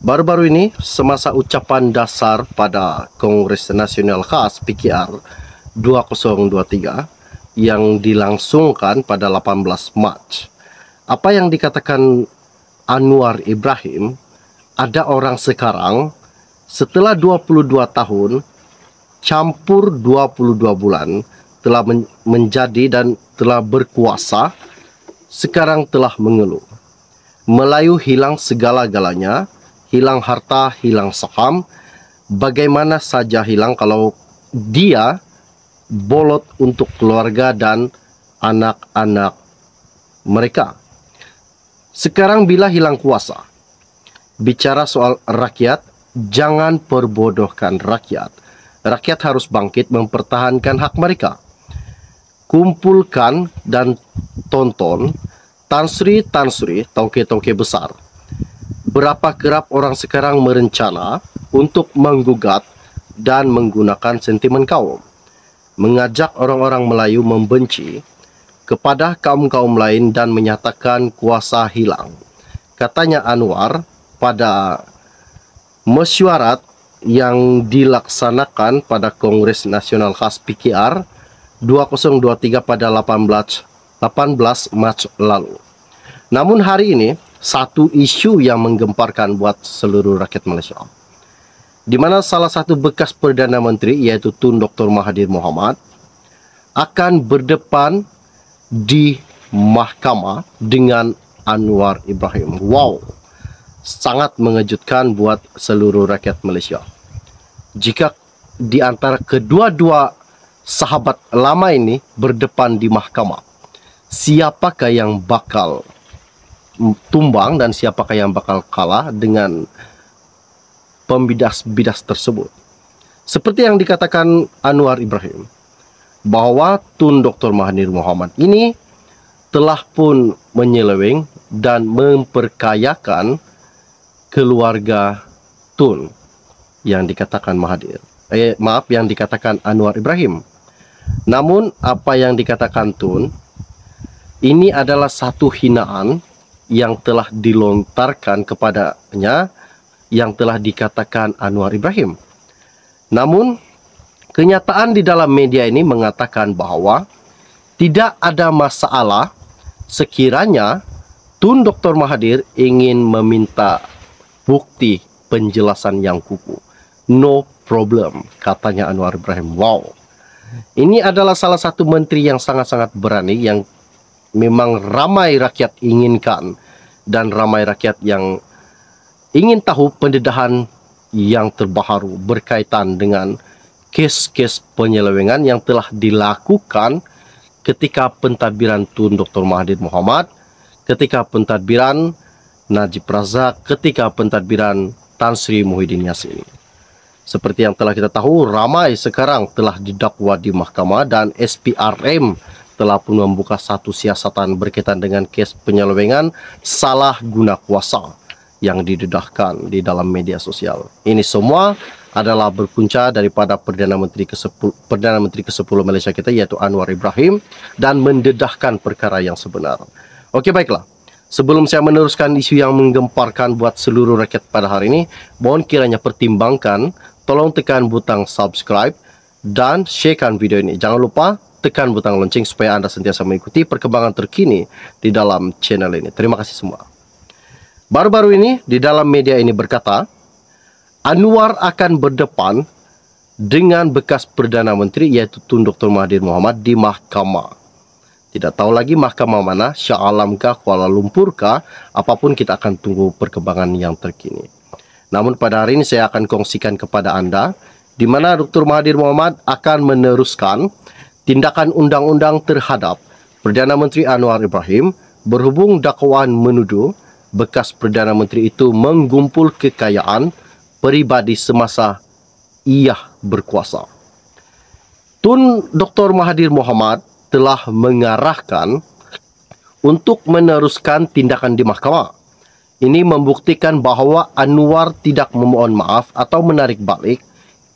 Baru-baru ini, semasa ucapan dasar pada Kongres Nasional Khas PKR 2023 yang dilangsungkan pada 18 Mac, apa yang dikatakan Anwar Ibrahim, ada orang sekarang setelah 22 tahun campur 22 bulan telah menjadi dan telah berkuasa, sekarang telah mengeluh. Melayu hilang segala-galanya, hilang harta, hilang saham. Bagaimana saja hilang kalau dia bolot untuk keluarga dan anak-anak mereka. Sekarang bila hilang kuasa, bicara soal rakyat, jangan perbodohkan rakyat. Rakyat harus bangkit mempertahankan hak mereka. Kumpulkan dan tonton Tan Sri tongke-tongke besar. Berapa kerap orang sekarang merencana untuk menggugat dan menggunakan sentimen kaum, mengajak orang-orang Melayu membenci kepada kaum-kaum lain dan menyatakan kuasa hilang. Katanya Anwar pada mesyuarat yang dilaksanakan pada Kongres Nasional Khas PKR 2023 pada 18 Mac lalu. Namun hari ini, satu isu yang menggemparkan buat seluruh rakyat Malaysia, di mana salah satu bekas Perdana Menteri yaitu Tun Dr. Mahathir Mohamad akan berdepan di mahkamah dengan Anwar Ibrahim. Wow, sangat mengejutkan buat seluruh rakyat Malaysia. Jika di antara kedua-dua sahabat lama ini berdepan di mahkamah, siapakah yang bakal tumbang dan siapakah yang bakal kalah dengan pembidas-bidas tersebut? Seperti yang dikatakan Anwar Ibrahim, bahwa Tun Dr. Mahathir Mohamad ini telah pun menyeleweng dan memperkayakan keluarga Tun yang dikatakan yang dikatakan Anwar Ibrahim. Namun apa yang dikatakan Tun ini adalah satu hinaan yang telah dilontarkan kepadanya, yang telah dikatakan Anwar Ibrahim. Namun kenyataan di dalam media ini mengatakan bahwa tidak ada masalah sekiranya Tun Dr. Mahathir ingin meminta bukti penjelasan yang kukuh. No problem, katanya Anwar Ibrahim. Wow, ini adalah salah satu menteri yang sangat-sangat berani, yang memang ramai rakyat inginkan dan ramai rakyat yang ingin tahu pendedahan yang terbaru berkaitan dengan kes-kes penyelewengan yang telah dilakukan ketika pentadbiran Tun Dr. Mahathir Mohamad, ketika pentadbiran Najib Razak, ketika pentadbiran Tan Sri Muhyiddin Yassin. Seperti yang telah kita tahu, ramai sekarang telah didakwa di mahkamah dan SPRM telah pun membuka satu siasatan berkaitan dengan kes penyelewengan salah guna kuasa yang didedahkan di dalam media sosial. Ini semua adalah berpunca daripada Perdana Menteri ke-10 Malaysia kita, yaitu Anwar Ibrahim, dan mendedahkan perkara yang sebenar. Okey, baiklah. Sebelum saya meneruskan isu yang menggemparkan buat seluruh rakyat pada hari ini, mohon kiranya pertimbangkan, tolong tekan butang subscribe dan sharekan video ini. Jangan lupa tekan butang lonceng supaya Anda sentiasa mengikuti perkembangan terkini di dalam channel ini. Terima kasih semua. Baru-baru ini di dalam media ini berkata, Anwar akan berdepan dengan bekas Perdana Menteri yaitu Tun Dr. Mahathir Mohamad di mahkamah. Tidak tahu lagi mahkamah mana, Shah Alam kah, Kuala Lumpur kah, apapun kita akan tunggu perkembangan yang terkini. Namun pada hari ini saya akan kongsikan kepada Anda di mana Dr. Mahathir Mohamad akan meneruskan tindakan undang-undang terhadap Perdana Menteri Anwar Ibrahim berhubung dakwaan menuduh bekas Perdana Menteri itu menggumpul kekayaan peribadi semasa ia berkuasa. Tun Dr. Mahathir Mohamad telah mengarahkan untuk meneruskan tindakan di mahkamah. Ini membuktikan bahawa Anwar tidak memohon maaf atau menarik balik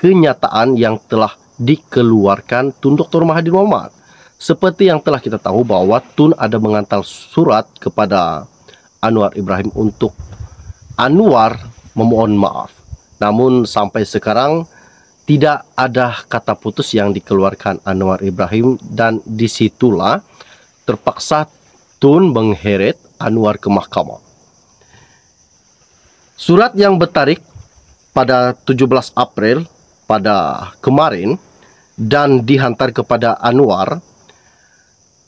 kenyataan yang telah dikeluarkan Tun Dr. Mahathir Mohamad. Seperti yang telah kita tahu bahwa Tun ada mengantar surat kepada Anwar Ibrahim untuk Anwar memohon maaf. Namun sampai sekarang tidak ada kata putus yang dikeluarkan Anwar Ibrahim, dan disitulah terpaksa Tun mengheret Anwar ke mahkamah. Surat yang bertarik pada 17 April pada kemarin dan dihantar kepada Anwar,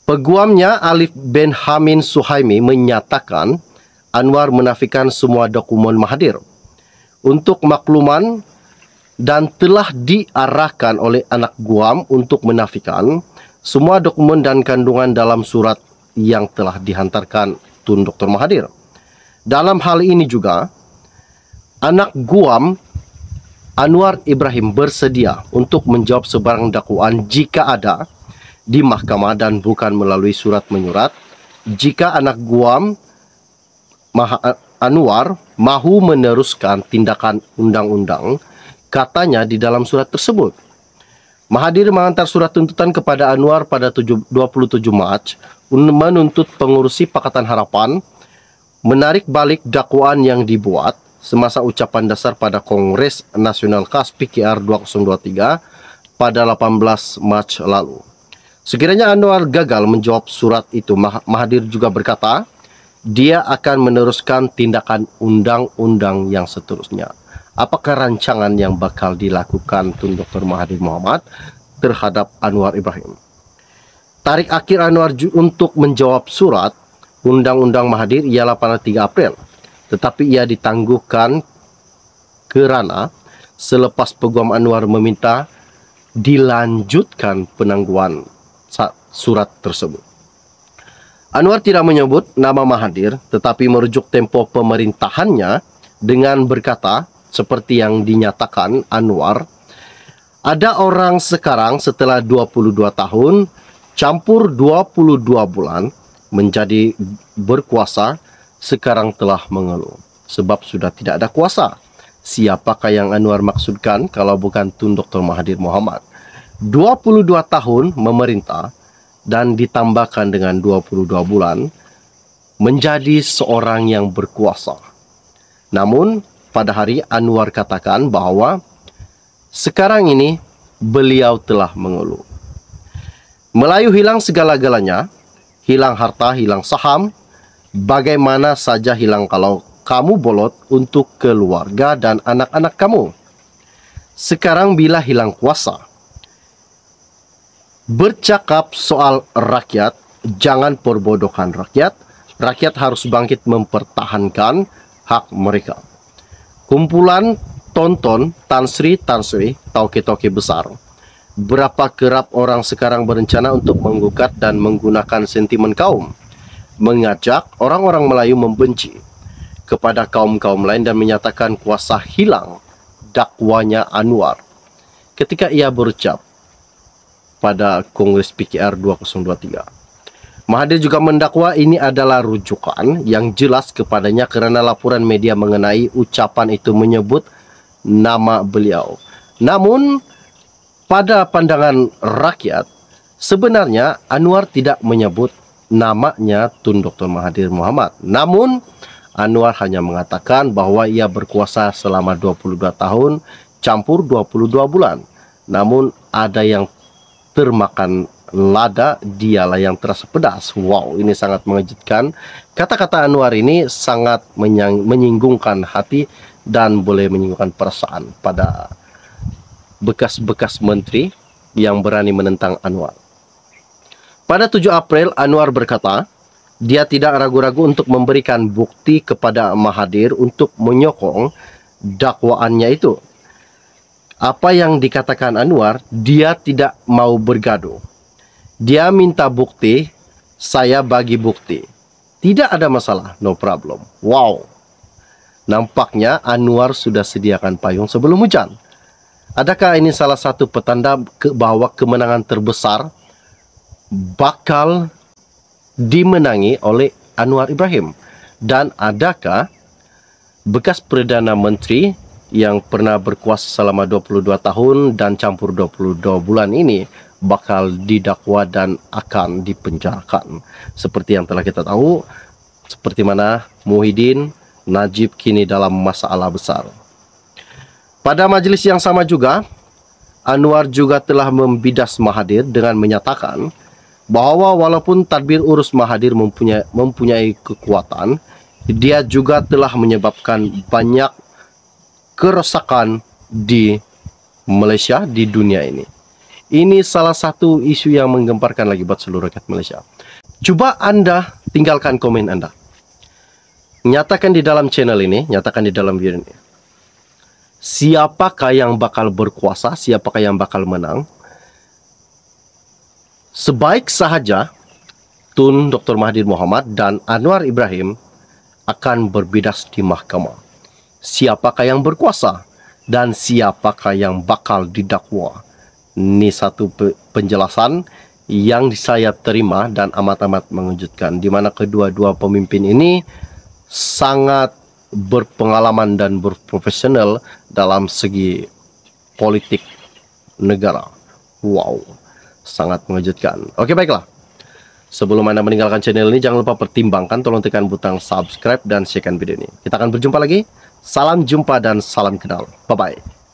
peguamnya Alif bin Hamin Suhaimi menyatakan Anwar menafikan semua dokumen Mahathir. Untuk makluman, dan telah diarahkan oleh anak guam untuk menafikan semua dokumen dan kandungan dalam surat yang telah dihantarkan Tun Dr. Mahathir. Dalam hal ini juga, anak guam Anwar Ibrahim bersedia untuk menjawab sebarang dakwaan jika ada di mahkamah dan bukan melalui surat menyurat. Jika anak guam Anwar mahu meneruskan tindakan undang-undang, katanya di dalam surat tersebut. Mahathir mengantar surat tuntutan kepada Anwar pada 27 Mac menuntut pengurusi Pakatan Harapan menarik balik dakwaan yang dibuat semasa ucapan dasar pada Kongres Nasional KAS PKR 2023 pada 18 Mac lalu. Sekiranya Anwar gagal menjawab surat itu, Mahathir juga berkata dia akan meneruskan tindakan undang-undang yang seterusnya. Apakah rancangan yang bakal dilakukan Tun Dr. Mahathir Mohamad terhadap Anwar Ibrahim? Tarik akhir Anwar untuk menjawab surat undang-undang Mahathir ialah pada 3 April. Tetapi ia ditangguhkan kerana selepas peguam Anwar meminta dilanjutkan penangguhan surat tersebut. Anwar tidak menyebut nama Mahathir, tetapi merujuk tempo pemerintahannya dengan berkata, seperti yang dinyatakan Anwar, ada orang sekarang setelah 22 tahun campur 22 bulan menjadi berkuasa, sekarang telah mengeluh sebab sudah tidak ada kuasa. Siapakah yang Anwar maksudkan kalau bukan Tun Dr. Mahathir Mohamad? 22 tahun memerintah dan ditambahkan dengan 22 bulan menjadi seorang yang berkuasa. Namun pada hari Anwar katakan bahawa sekarang ini beliau telah mengeluh. Melayu hilang segala-galanya, hilang harta, hilang saham, bagaimana saja hilang kalau kamu bolot untuk keluarga dan anak-anak kamu. Sekarang bila hilang kuasa, bercakap soal rakyat, jangan perbodohkan rakyat. Rakyat harus bangkit mempertahankan hak mereka. Kumpulan tonton Tan Sri toke-toke besar. Berapa kerap orang sekarang berencana untuk menggugat dan menggunakan sentimen kaum, mengajak orang-orang Melayu membenci kepada kaum-kaum lain dan menyatakan kuasa hilang dakwanya Anwar ketika ia berucap pada Kongres PKR 2023. Mahathir juga mendakwa ini adalah rujukan yang jelas kepadanya kerana laporan media mengenai ucapan itu menyebut nama beliau. Namun, pada pandangan rakyat, sebenarnya Anwar tidak menyebut namanya Tun Dr. Mahathir Mohamad. Namun, Anwar hanya mengatakan bahawa ia berkuasa selama 22 tahun, campur 22 bulan. Namun, ada yang termakan lada, dialah yang terasa pedas. Wow, ini sangat mengejutkan. Kata-kata Anwar ini sangat menyinggungkan hati dan boleh menyinggungkan perasaan pada bekas-bekas menteri yang berani menentang Anwar. Pada 7 April, Anwar berkata, dia tidak ragu-ragu untuk memberikan bukti kepada Mahathir untuk menyokong dakwaannya itu. Apa yang dikatakan Anwar, dia tidak mau bergaduh. Dia minta bukti, saya bagi bukti. Tidak ada masalah, no problem. Wow. Nampaknya Anwar sudah sediakan payung sebelum hujan. Adakah ini salah satu petanda bahawa kemenangan terbesar bakal dimenangi oleh Anwar Ibrahim? Dan adakah bekas Perdana Menteri yang pernah berkuasa selama 22 tahun dan campur 22 bulan ini bakal didakwa dan akan dipenjarakan? Seperti yang telah kita tahu, seperti mana Muhyiddin Najib kini dalam masalah besar. Pada majelis yang sama juga, Anwar juga telah membidas Mahathir dengan menyatakan bahawa walaupun tadbir urus Mahathir mempunyai kekuatan, dia juga telah menyebabkan banyak kerosakan di Malaysia, di dunia ini. Ini salah satu isu yang menggemparkan lagi buat seluruh rakyat Malaysia. Cuba Anda tinggalkan komen Anda. Nyatakan di dalam channel ini, nyatakan di dalam video ini. Siapakah yang bakal berkuasa, siapakah yang bakal menang? Sebaik sahaja Tun Dr. Mahathir Mohamad dan Anwar Ibrahim akan berbidas di mahkamah. Siapakah yang berkuasa dan siapakah yang bakal didakwa? Ini satu penjelasan yang saya terima dan amat-amat mengejutkan, di mana kedua-dua pemimpin ini sangat berpengalaman dan berprofesional dalam segi politik negara. Wow, sangat mengejutkan. Oke, baiklah. Sebelum Anda meninggalkan channel ini, jangan lupa pertimbangkan, tolong tekan butang subscribe dan share video ini. Kita akan berjumpa lagi. Salam jumpa dan salam kenal. Bye-bye.